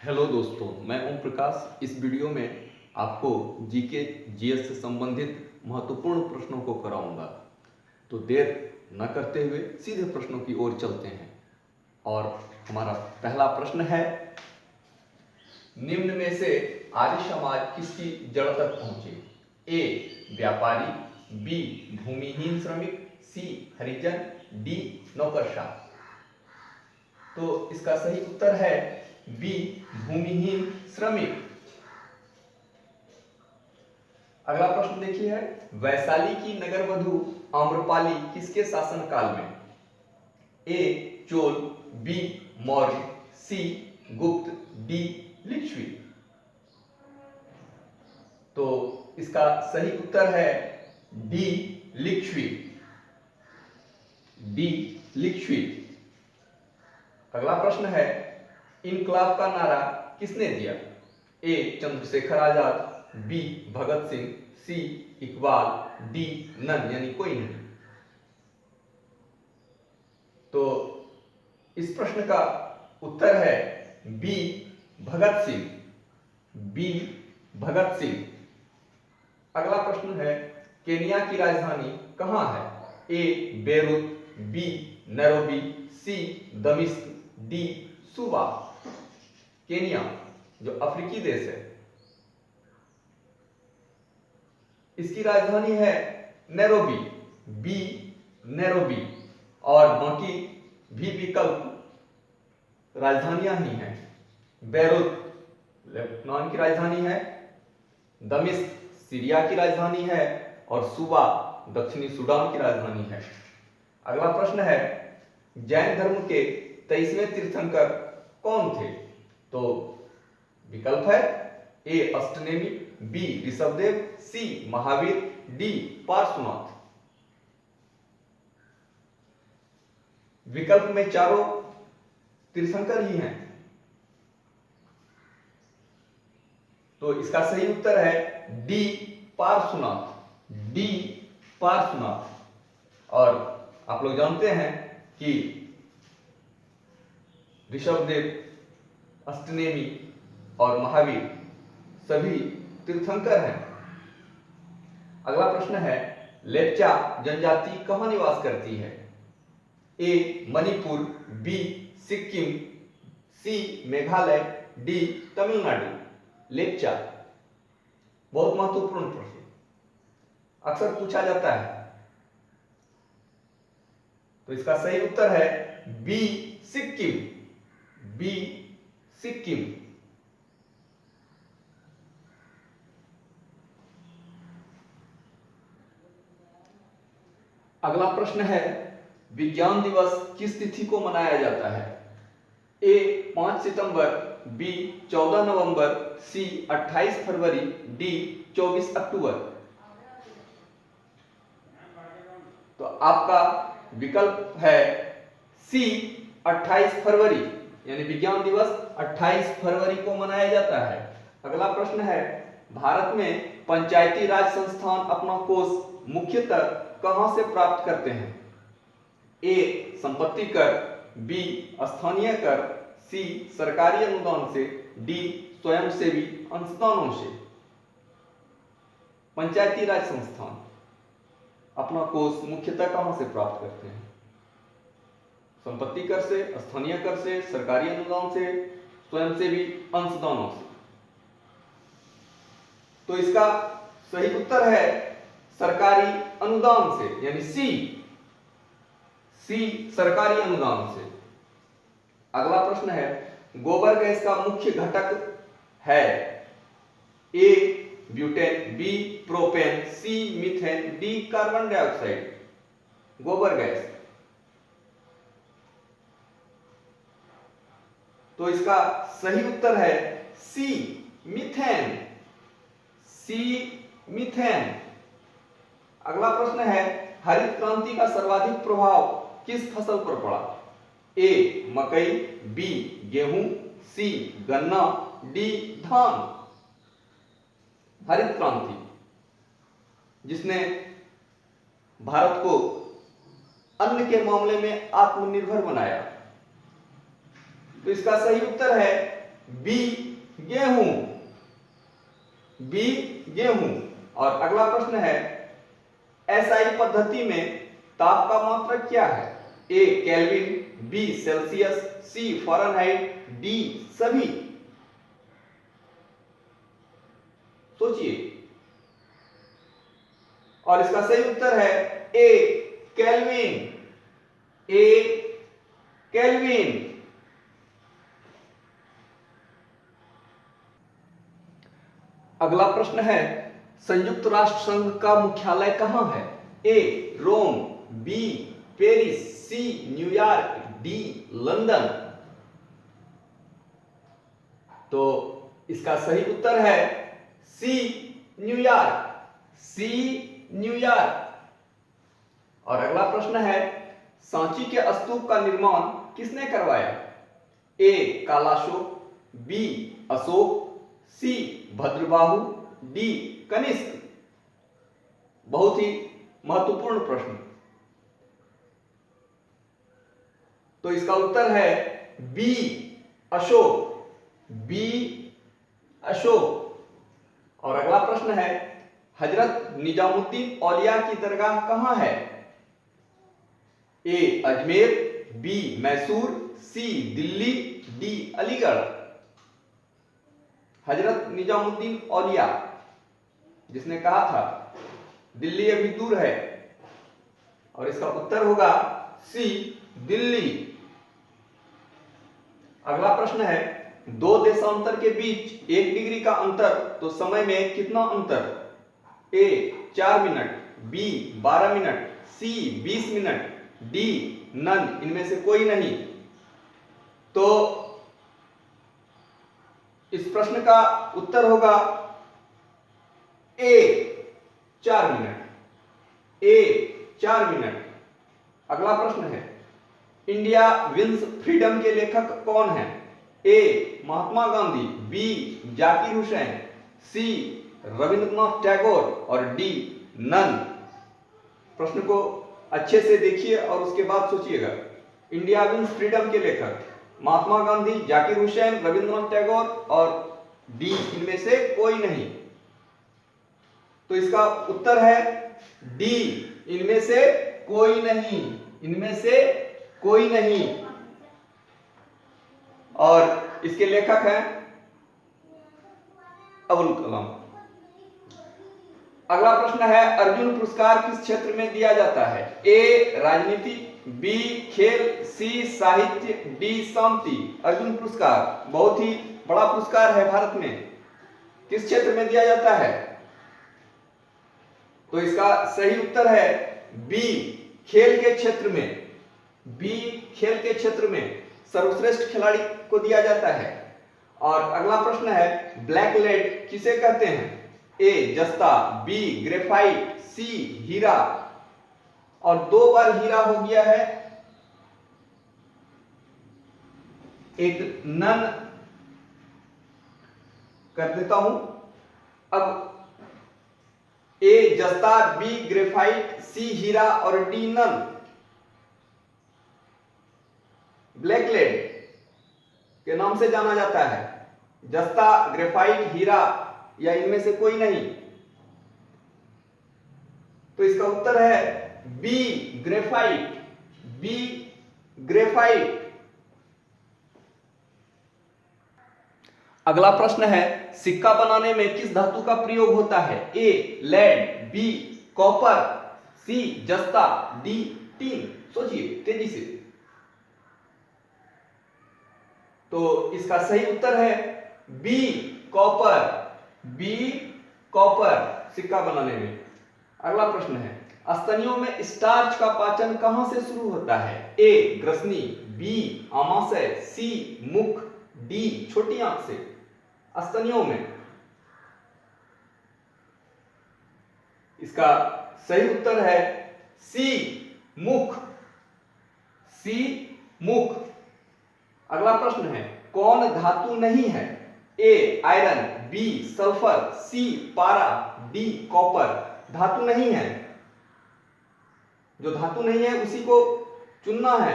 Hello दोस्तों, मैं ओम प्रकाश। इस वीडियो में आपको जीके जीएस से संबंधित महत्वपूर्ण प्रश्नों को कराऊंगा। तो देर न करते हुए सीधे प्रश्नों की ओर चलते हैं। और हमारा पहला प्रश्न है, निम्न में से आर्य समाज किसकी जड़ तक पहुंचे? ए व्यापारी, बी भूमिहीन श्रमिक, सी हरिजन, डी नौकरशाह। तो इसका सही उत्तर है बी भूमिहीन श्रमिक। अगला प्रश्न देखिए है, वैशाली की नगर वधु आम्रपाली किसके शासन काल में? ए चोल, बी मौर्य, सी गुप्त, डी लिच्छवी। तो इसका सही उत्तर है डी लिच्छवी। डी लिच्छवी। अगला प्रश्न है, इनकलाब का नारा किसने दिया? ए चंद्रशेखर आजाद, बी भगत सिंह, सी इकबाल, डी नन यानी कोई नहीं। तो इस प्रश्न का उत्तर है बी भगत सिंह। बी भगत सिंह। अगला प्रश्न है, केनिया की राजधानी कहां है? ए बेरूत, बी नैरोबी, सी दमिश्क, डी सूबा। केनिया जो अफ्रीकी देश है, इसकी राजधानी है नैरोबी। B Nairobi. और बाकी भी विकल्प राजधानियां ही हैं। बेरूत लेबनान की राजधानी है, दमिश्क सीरिया की राजधानी है, और सूबा दक्षिणी सूडान की राजधानी है। अगला प्रश्न है, जैन धर्म के 23वें तीर्थंकर कौन थे? तो विकल्प है ए अष्टनेमी, बी ऋषभदेव, सी महावीर, डी पार्श्वनाथ। विकल्प में चारों तीर्थंकर ही हैं। तो इसका सही उत्तर है डी पार्श्वनाथ। डी पार्श्वनाथ। और आप लोग जानते हैं कि ऋषभदेव, अष्टनेमी और महावीर सभी तीर्थंकर हैं। अगला प्रश्न है, लेप्चा जनजाति कहां निवास करती है? ए मणिपुर, बी सिक्किम, सी मेघालय, डी तमिलनाडु। लेप्चा बहुत महत्वपूर्ण प्रश्न, अक्सर पूछा जाता है। तो इसका सही उत्तर है बी सिक्किम। बी सिक्किम। अगला प्रश्न है, विज्ञान दिवस किस तिथि को मनाया जाता है? ए 5 सितंबर, बी 14 नवंबर, सी 28 फरवरी, डी 24 अक्टूबर। तो आपका विकल्प है सी 28 फरवरी, यानी विज्ञान दिवस 28 फरवरी को मनाया जाता है। अगला प्रश्न है, भारत में पंचायती राज संस्थान अपना कोष मुख्यतः कहां से प्राप्त करते हैं? ए संपत्ति कर, बी स्थानीय कर, सी सरकारी अनुदान से, डी स्वयंसेवी अंशदानों से। पंचायती राज संस्थान अपना कोष मुख्यतः कहां से प्राप्त करते हैं? संपत्ति कर से, स्थानीय कर से, सरकारी अनुदान से, स्वयंसेवी अंशदानों से। तो इसका सही उत्तर है सरकारी अनुदान से, यानी सी सरकारी अनुदान से। अगला प्रश्न है, गोबर गैस का मुख्य घटक है? ए ब्यूटेन, बी प्रोपेन, सी मीथेन, डी कार्बन डाइऑक्साइड। गोबर गैस। तो इसका सही उत्तर है सी मीथेन। सी मीथेन। अगला प्रश्न है, हरित क्रांति का सर्वाधिक प्रभाव किस फसल पर पड़ा? ए मकई, बी गेहूं, सी गन्ना, डी धान। हरित क्रांति जिसने भारत को अन्न के मामले में आत्मनिर्भर बनाया। तो इसका सही उत्तर है बी गेहूं, बी गेहूं। और अगला प्रश्न है एसआई पद्धति में ताप का मात्रक क्या है? ए केल्विन, बी सेल्सियस, सी फ़ारेनहाइट, डी सभी। सोचिए। और इसका सही उत्तर है ए केल्विन, ए केल्विन। अगला प्रश्न है संयुक्त राष्ट्र संघ का मुख्यालय कहां है? A Rome, B Paris, C New York, D London. तो इसका सही उत्तर है सी न्यूयॉर्क, सी न्यूयॉर्क। और अगला प्रश्न है सांची के स्तूप का निर्माण किसने करवाया? ए कालाशोक, बी अशोक, सी भद्रबाहु, डी कनिष्क। बहुत ही महत्वपूर्ण प्रश्न। तो इसका उत्तर है बी अशोक, बी अशोक। और अगला प्रश्न है हजरत निजामुद्दीन औलिया की दरगाह कहां है? ए अजमेर, बी मैसूर, सी दिल्ली, डी अलीगढ़। हजरत निजामुद्दीन औलिया जिसने कहा था दिल्ली अभी दूर है, और इसका उत्तर होगा सी दिल्ली। अगला प्रश्न है दो देशांतर के बीच 1 डिग्री का अंतर, तो समय में कितना अंतर? ए 4 मिनट, बी 12 मिनट, सी 20 मिनट, डी नन, इनमें से कोई नहीं। तो इस प्रश्न का उत्तर होगा ए 4 मिनट, ए 4 मिनट। अगला प्रश्न है इंडिया विंस फ्रीडम के लेखक कौन है? ए महात्मा गांधी, बी जाकिर हुसैन, सी रविंद्रनाथ टैगोर, और डी नन। प्रश्न को अच्छे से देखिए और उसके बाद सोचिएगा। इंडिया विंस फ्रीडम के लेखक महात्मा गांधी, जाकिर हुसैन, रविंद्रनाथ टैगोर, और डी इनमें से कोई नहीं। तो इसका उत्तर है डी इनमें से कोई नहीं, इनमें से कोई नहीं। और इसके लेखक हैं अबुल कलाम। अगला प्रश्न है अर्जुन पुरस्कार किस क्षेत्र में दिया जाता है? ए राजनीति, बी खेल, सी साहित्य, डी शांति। अर्जुन पुरस्कार बहुत ही बड़ा पुरस्कार है भारत में। किस क्षेत्र में दिया जाता है? तो इसका सही उत्तर है बी खेल के क्षेत्र में, बी खेल के क्षेत्र में सर्वश्रेष्ठ खिलाड़ी को दिया जाता है। और अगला प्रश्न है ब्लैक लेड किसे कहते हैं? ए जस्ता, बी ग्रेफाइट, सी हीरा। और 2 बार हीरा हो गया है, एक नन कर देता हूं। अब ए जस्ता, बी ग्रेफाइट, सी हीरा और डी नन। ब्लैक लेड के नाम से जाना जाता है। जस्ता, ग्रेफाइट, हीरा या इनमें से कोई नहीं। तो इसका उत्तर है बी ग्रेफाइट, बी ग्रेफाइट। अगला प्रश्न है सिक्का बनाने में किस धातु का प्रयोग होता है? ए लेड, बी कॉपर, सी जस्ता, डी टीन। सोचिए तेजी से। तो इसका सही उत्तर है बी कॉपर, बी कॉपर सिक्का बनाने में। अगला प्रश्न है स्तनियों में स्टार्च का पाचन कहां से शुरू होता है? ए ग्रसनी, बी आमाशय, सी मुख, डी छोटी आंख से। स्तनियों में इसका सही उत्तर है सी मुख, सी मुख। अगला प्रश्न है कौन धातु नहीं है? ए आयरन, बी सल्फर, सी पारा, डी कॉपर। धातु नहीं है, जो धातु नहीं है उसी को चुनना है।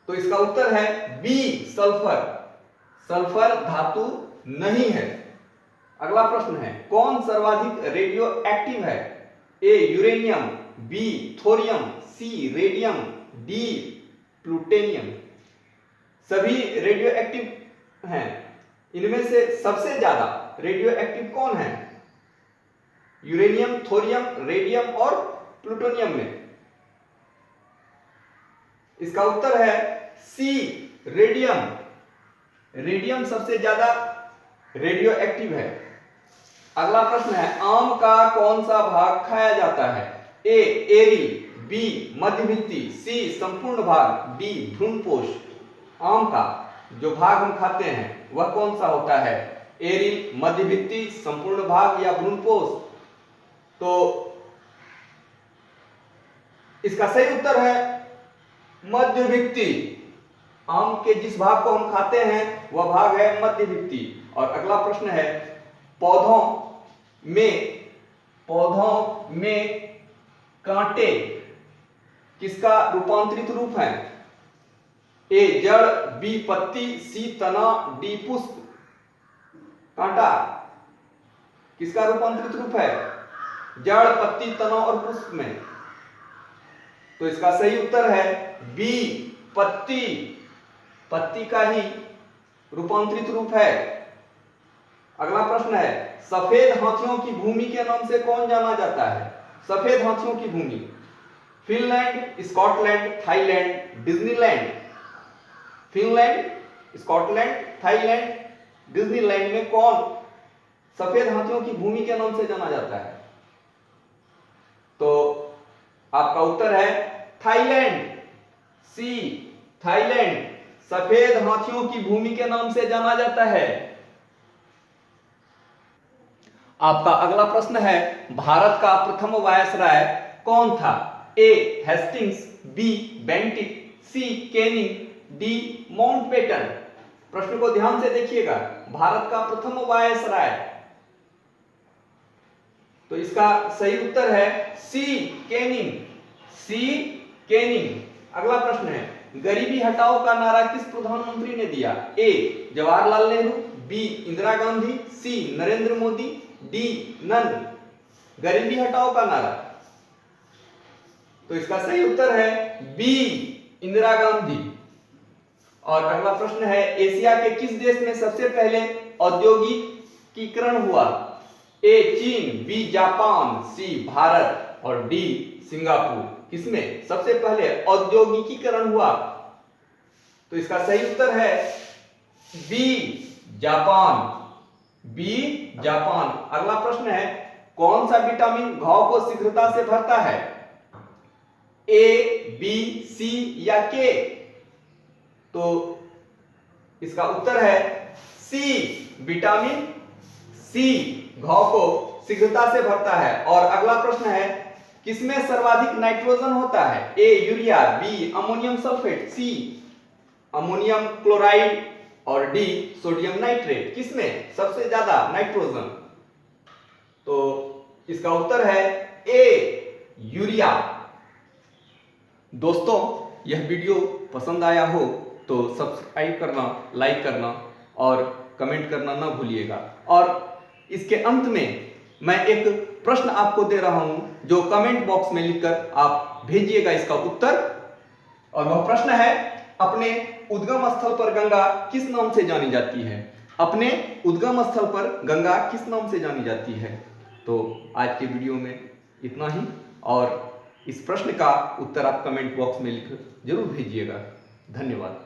तो इसका उत्तर है बी सल्फर। सल्फर धातु नहीं है। अगला प्रश्न है, कौन सर्वाधिक रेडियो एक्टिव है? ए यूरेनियम, बी थोरियम, सी रेडियम, डी प्लूटोनियम। सभी रेडियो एक्टिव हैं। इनमें से सबसे ज्यादा रेडियो एक्टिव कौन है? यूरेनियम, थोरियम, रेडियम और प्लूटोनियम में। इसका उत्तर है सी रेडियम। रेडियम सबसे ज्यादा रेडियो एक्टिव है। अगला प्रश्न है, आम का कौन सा भाग खाया जाता है? ए एरी, बी मध्यभित्ति, सी संपूर्ण भाग, डी भ्रूणपोष। आम का जो भाग हम खाते हैं वह कौन सा होता है? एरी, मध्यभित्ति, संपूर्ण भाग या भ्रूणपोष? तो इसका सही उत्तर है मध्यभित्ति। आम के जिस भाग को हम खाते हैं वह भाग है मध्यभित्ति। और अगला प्रश्न है, पौधों में कांटे किसका रूपांतरित रूप है? ए जड़, बी पत्ती, सी तना, डी पुष्प। कांटा किसका रूपांतरित रूप है? जड़, पत्ती, तना और पुष्प में। तो इसका सही उत्तर है बी पत्ती। पत्ती का ही रूपांतरित रूप है। अगला प्रश्न है, सफेद हाथियों की भूमि के नाम से कौन जाना जाता है? सफेद हाथियों की भूमि, Finland, Scotland, Thailand, Disneyland. Finland, Scotland, Thailand, Disneyland में कौन सफेद हाथियों की भूमि के नाम से जाना जाता है? तो आपका उत्तर है थाईलैंड। सी थाईलैंड सफेद हाथियों की भूमि के नाम से जाना जाता है। आपका अगला प्रश्न है, भारत का प्रथम वायसराय कौन था? ए हेस्टिंग्स, बी बेंटिक, सी कैनिंग, डी माउंटबेटन। प्रश्न को ध्यान से देखिएगा। भारत का प्रथम वायसराय, तो इसका सही उत्तर है सी कैनिंग। सी कैनिंग। अगला प्रश्न है, गरीबी हटाओ का नारा किस प्रधानमंत्री ने दिया? ए जवाहरलाल नेहरू, बी इंदिरा गांधी, सी नरेंद्र मोदी, डी नन। गरीबी हटाओ का नारा, तो इसका सही उत्तर है बी इंदिरा गांधी। और अगला प्रश्न है, एशिया के किस देश में सबसे पहले औद्योगिकीकरण हुआ? ए चीन, बी जापान, सी भारत और डी सिंगापुर। किसमें सबसे पहले औद्योगिकीकरण हुआ? तो इसका सही उत्तर है बी जापान। B Japan. अगला प्रश्न है, कौन सा विटामिन घाव को शीघ्रता से भरता है? ए बी सी या के? तो इसका उत्तर है सी विटामिन सी घाव को शीघ्रता से भरता है। और अगला प्रश्न है, किसमें सर्वाधिक नाइट्रोजन होता है? A urea, B ammonium sulphate, C ammonium chloride और डी सोडियम नाइट्रेट। किसमें सबसे ज्यादा नाइट्रोजन? तो इसका उत्तर है ए यूरिया। दोस्तों, यह वीडियो पसंद आया हो तो सब्सक्राइब करना, लाइक करना और कमेंट करना ना भूलिएगा। और इसके अंत में मैं एक प्रश्न आपको दे रहा हूं जो कमेंट बॉक्स में लिखकर आप भेजिएगा इसका उत्तर। और वह प्रश्न है, अपने उद्गम स्थल पर गंगा किस नाम से जानी जाती है? अपने उद्गम स्थल पर गंगा किस नाम से जानी जाती है? तो आज के वीडियो में इतना ही। और इस प्रश्न का उत्तर आप कमेंट बॉक्स में लिख जरूर भेजिएगा। धन्यवाद।